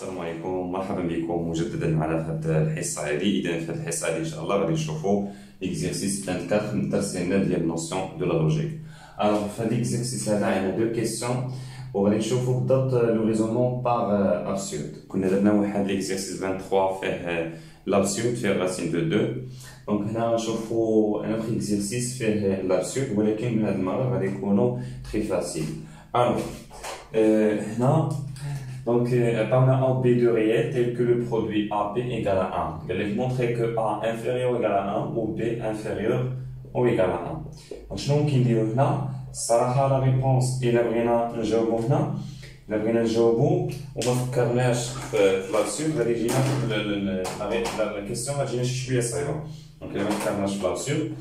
السلام عليكم، مرحبا بكم مجددا على هذه الحصه هذه. اذا في هذه الحصه هذه ان شاء الله غادي نشوفوا ليكزيرسيس 24 من الدرس ديالنا ديال نوسيون دو لا لوجيك. الوغ في هذا ليكزيرسيس هذا عندنا دو كيسيون وغادي نشوفوا بالضبط لو ريزونمون باغ ابسورد. كنا درنا واحد ليكزيرسيس 23 فيه لابسورد فيه راسين دو 2. دونك هنا نشوفوا ان اوتر اكزيرسيس فيه لابسورد ولكن من هذه المره غادي يكونوا تري فاسيل. الوغ هنا donc on a un B de réel tel que le produit AB égale à 1. Je vais montrer que A inférieur ou égal à 1 ou B inférieur ou égal à 1. Donc je vais vous dire là, ça la réponse et la brinna نجاوبو هنا. La brinna نجاوبو وما فكرناش في l'absurde غادي يجينا la question غادي تجينا شي شويه صعيبه. دونك الا ما فكرناش في l'absurde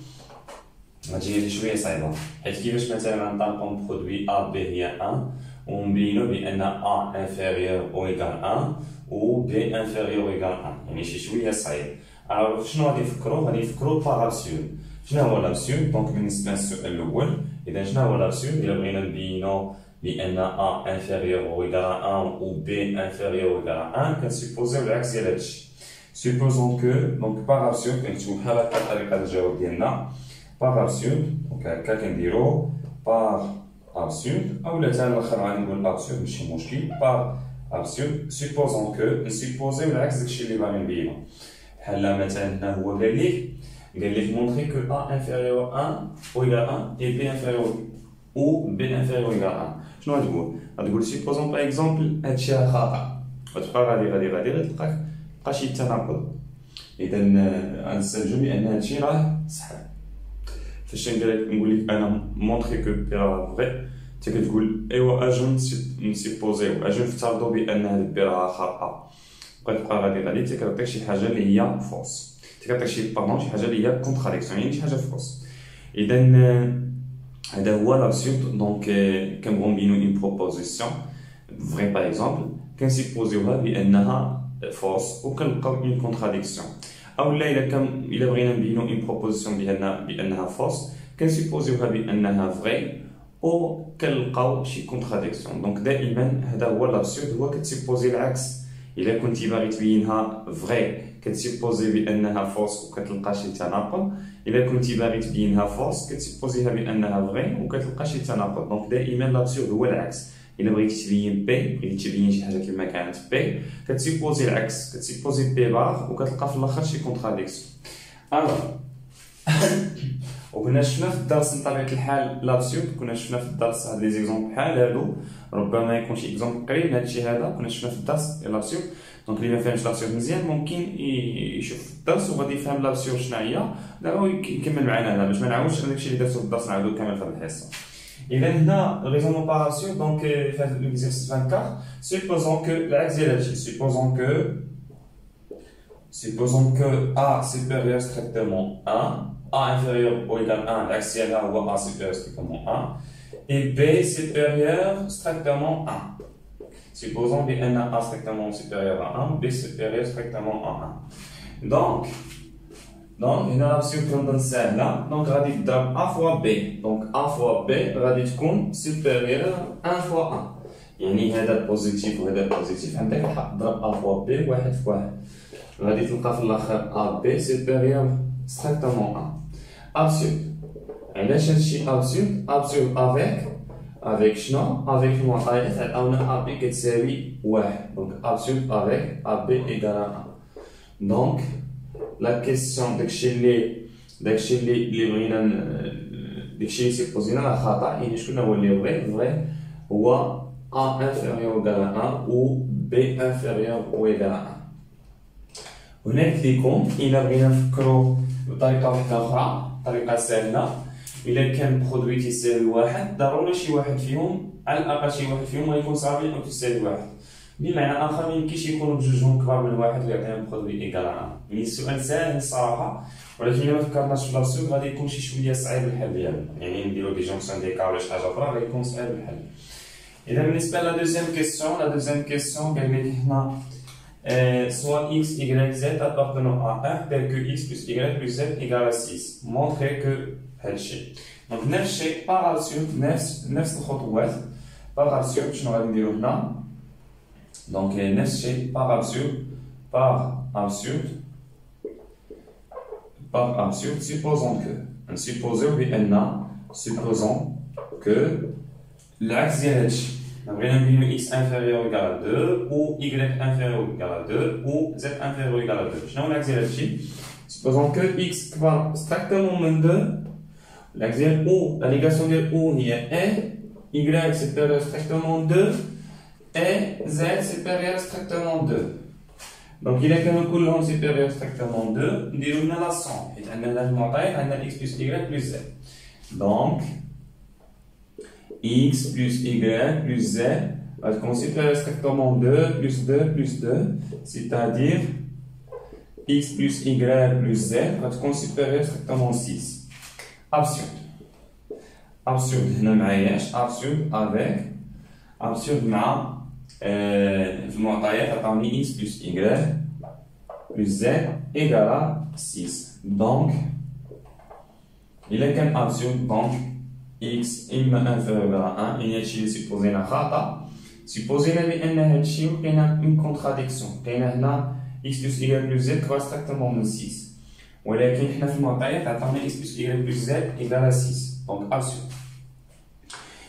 غادي تجي شويه صعيبه. حيت كيفاش مثلا نطلقوا برودوي AB هي 1 ونبينو بان A inférieur ou égal à 1 و B inférieur ou égal à 1 يعني شي شويه صعيب. الوغ شنو غادي نفكرو؟ غادي نفكرو باغ ابسورد. شنو هو الابسورد؟ دونك بالنسبه للسؤال الاول اذا شنو هو الابسورد؟ الا بغينا نبينو بان A inférieur ou égal à 1 و B inférieur ou égal à 1 كنسيبوزيو العكس ديال هادشي. سيبوزون كو دونك باغ ابسورد كنكتبو بحال هكا طريقه الجواب ديالنا باغ ابسورد. دونك هكا كنديرو باغ absurde ou la terre absurde ماشي مشكل par absurde supposons que نسيبوزيو العكس داكشي اللي باغي نبينو. بحال مثلا هنا هو قال لك montrer que A inférieur à 1 ou égal à 1 et B inférieur ou B inférieur ou égal à 1. شنو غتقول؟ غتقول supposons par exemple هادشي راه خطأ وتبقى غادي غتلقى شي تناقض. اذا غنستنتجو بان هادشي راه صح. فاش نقول لك انا مونطري كو بي راه فري انت كتقول ايوا اجي نسيبوزيو اجي نفترضوا بان هاد البي راه خاطئه. كتبقى غادي انت كتعطيك شي حاجه اللي هي فوس، انت كتعطيك شي شي حاجه اللي هي كونتراديكسيون يعني شي حاجه فوس. اذا هذا هو لابسورد. دونك كنبغيو نبينو اون بروبوزيسيون فري باغ اكزومبل كنسيبوزيوها بانها فوس وكنلقاو اون كونتراديكسيون. اولا الا بغينا نبينو اون بروبوزيسيون ديالنا بانها فوس كنسيبوزيوها بانها فري او كنلقاو شي كونتراديكسيون. دونك دائما هذا هو لابسورد، هو كتسيبوزي العكس. الا كنتي باغي تبينها فري كتسيبوزي بانها فوس وكتلقى شي تناقض، الا كنتي باغي تبينها فوس كتسيبوزيها بانها فري وكتلقى شي تناقض. دونك دائما لابسورد هو العكس. الا بغيتي تبين بي، بغيتي تبين شي حاجه كما كانت بي كتسيبوزي العكس، كتسيبوزي بي باغ وكتلقى في الاخر شي كونتراديكسيون. الوغ وكنا شفنا في الدرس بطبيعه الحال لابسورد، كنا شفنا في الدرس هاد لي زيكزومبل بحال هادو، ربما يكون شي اكزومبل قريب من هادشي هذا كنا شفنا في الدرس لابسورد. دونك اللي ما فهمش لابسورد مزيان ممكن يشوف الدرس وغادي يفهم لابسورد شنو هي دابا ويكمل معنا هنا باش ما نعاودش داكشي اللي درتو في الدرس نعاودو كامل في هاد الحصه. اذا هنا ريزونمون باغ ابسورد. دونك في هاد ليكزيرسيس 24 supposons que العكس ديال هادشي supposons que A supérieur strictement 1 A inférieur ou égal à 1 العكس ديالها هو A supérieur strictement 1 et B supérieur strictement 1. supposons بان A strictement supérieur à 1 B supérieur strictement à 1. donc هنا لابسورد كنظن ساهله. دونك غادي تضرب A fois B. دونك A fois B غادي تكون supérieur 1 fois 1 يعني هذا بوزيتيف وهذا بوزيتيف عندك الحق تضرب A fois B واحد في واحد غادي تلقى في الاخر A B supérieur strictement 1. absurde. علاش هادشي absurde avec شنو avec المعطيات عطاونا AB كتساوي 1. دونك absurde avec AB égale à 1. دونك لا كيسيون داكشي اللي بغينا داكشي اللي سيبوزينا راه خطا. يعني شكون هو اللي فري هو A inférieur ou égal à 1 ou B inférieur ou égal à 1. هناك ليكم الا بغينا نفكروا بطريقه واحده اخرى طريقه سهله. الا كان برودوي تيساوي واحد ضروري شي واحد فيهم على الاقل شي واحد فيهم غيكون صافي او تساوي واحد. بمعنى اخر ما يمكنش يكونوا بجوجهم كبار من واحد ويعطينا برودوي ايكال على 1. يعني السؤال ساهل الصراحه ولكن الا ما فكرناش في لابسورد غادي يكون شي شويه صعيب الحل ديالو. يعني نديرو دي جونكسيون دي كا ولا شي حاجه اخرى غيكون صعيب الحل. اذا بالنسبه لا دوزيام كيسيون قال لك هنا soit x, y, z appartenant à 1 tel que x plus y plus z égale à 6. Montrer que هادشي. دونك نفس الشيء باغ ابسورد نفس الخطوات باغ ابسورد. شنو غادي نديرو هنا؟ Donc, نفس الشيء par absurde, par absurde, par absurde, supposons que, supposons que l'axe ديال هادشي بغينا نبينو x inférieur égal à 2 ou y inférieur égal à 2 ou z inférieur égal à 2. شنو هو l'axe ديال هادشي؟ Supposons que x كبر strictement من 2. L'axe ديال o, la négation ديال o هي a, y supérieur strictement 2 et z supérieur strictement 2. Donc إلا كانوا كلهم supérieur strictement 2 نديرو لنا la somme حيت عندنا المعطيات عندنا x plus y plus z. Donc x plus y plus z va être supérieur strictement 2 plus 2 plus 2, c'est-à-dire x plus y plus z va être supérieur strictement 6. Absurde. Absurde هنا معاياش absurde avec absurde مع في المعطيات عطاوني x plus y plus z égale à 6. Donc إلا كان absurde donc x إما inférieur à 1 يعني هادشي اللي سيبوزينا خطأ. سيبوزينا بأن هادشي كاينة une contradiction. كاينة هنا x plus y plus z كبر strictement من 6 ولكن حنا في المعطيات عطاونا x plus y plus z égale à 6. Donc absurde.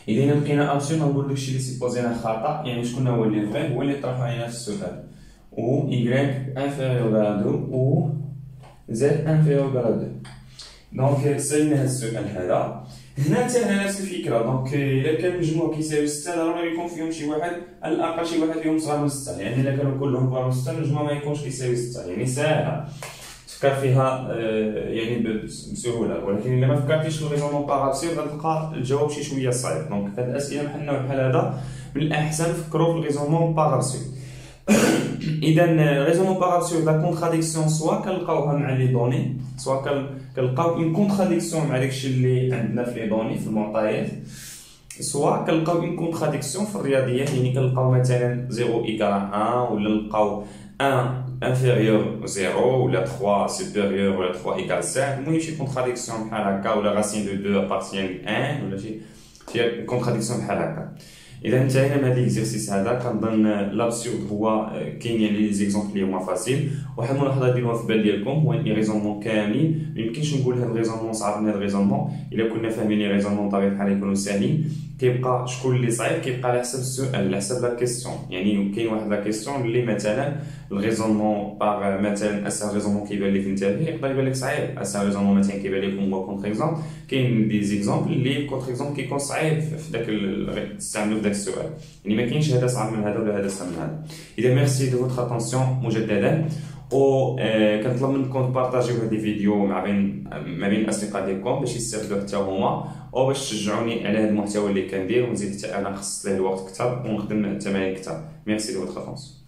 إذا لقينا absurde نقول داكشي اللي سيبوزينا خطأ يعني شكون هو اللي فغي هو اللي طرحو علينا في السؤال. و y inférieur à 2 و z inférieur à 2. دونك سالينا هاد السؤال هذا. هنا حتى هنا نفس الفكره. دونك الا كان المجموع كيساوي 6 ضروري يكون فيهم شي واحد على الاقل شي واحد فيهم صغار من 6 يعني الا كانوا كلهم كبار من 6 المجموع ما يكونش كيساوي 6 يعني ساهله تفكر فيها يعني بسهوله. ولكن الا ما فكرتيش في الريزونمون بارابسير غتلقى الجواب شي شويه صعيب. دونك هاد الاسئله بحال النوع بحال هذا من الاحسن فكروا في الريزونمون بارابسير. اذا الريزونمون بارابسير لا كونتراديكسيون سوا كنلقاوها مع لي دوني سوا كنلقاو اون كونتراديكسيون مع داكشي اللي عندنا في لي دوني في المعطيات سوا كنلقاو اون كونتراديكسيون في الرياضيات يعني كنلقاو مثلا 0 ايكال 1 ولا نلقاو 1 inférieur 0 ولا 3 supérieur ولا 3 ايكال 5. المهم شي كونتراديكسيون بحال هكا ولا راسين دو 2 ابارتيان 1 ولا شي كونتراديكسيون بحال هكا. اذا انتهينا من هذا ليكزيرسيس هذا كنظن لابسورد هو كاين يعني لي زيكزامبل اللي هما فاسيل. واحد الملاحظه ديروها في بال ديالكم هو ان ريزونمون كاملين ما يمكنش نقول هذا الريزونمون صعب من هذا الريزونمون. الا كنا فاهمين لي ريزونمون بطبيعه الحال يكونوا ساهلين. كيبقى شكون اللي صعيب كيبقى على حسب السؤال على حسب لا كيسيون. يعني كاين واحد لا كيسيون اللي مثلا الريزونمون باغ مثلا اسهل ريزونمون كيبان لك انت به يقدر يبان لك صعيب. اسهل ريزونمون مثلا كيبان لكم هو كونتر اكزومبل. كاين دي زيكزامبل اللي كونتر اكزومبل كيكون صعيب في داك تستعملو في داك السؤال. يعني ما كاينش هذا صعب من هذا ولا هذا سهل من هذا. اذا ميرسي دو فوتر اتونسيون مجددا و كنطلب منكم تبارطاجيو هذه الفيديو ما بين الاصدقاء ديالكم باش يستافدوا حتى هما او باش تشجعوني على هذا المحتوى اللي كندير ونزيد حتى انا نخصص له الوقت اكثر ونخدم التمارين اكثر. ميرسي دو فوتر اتونسيون.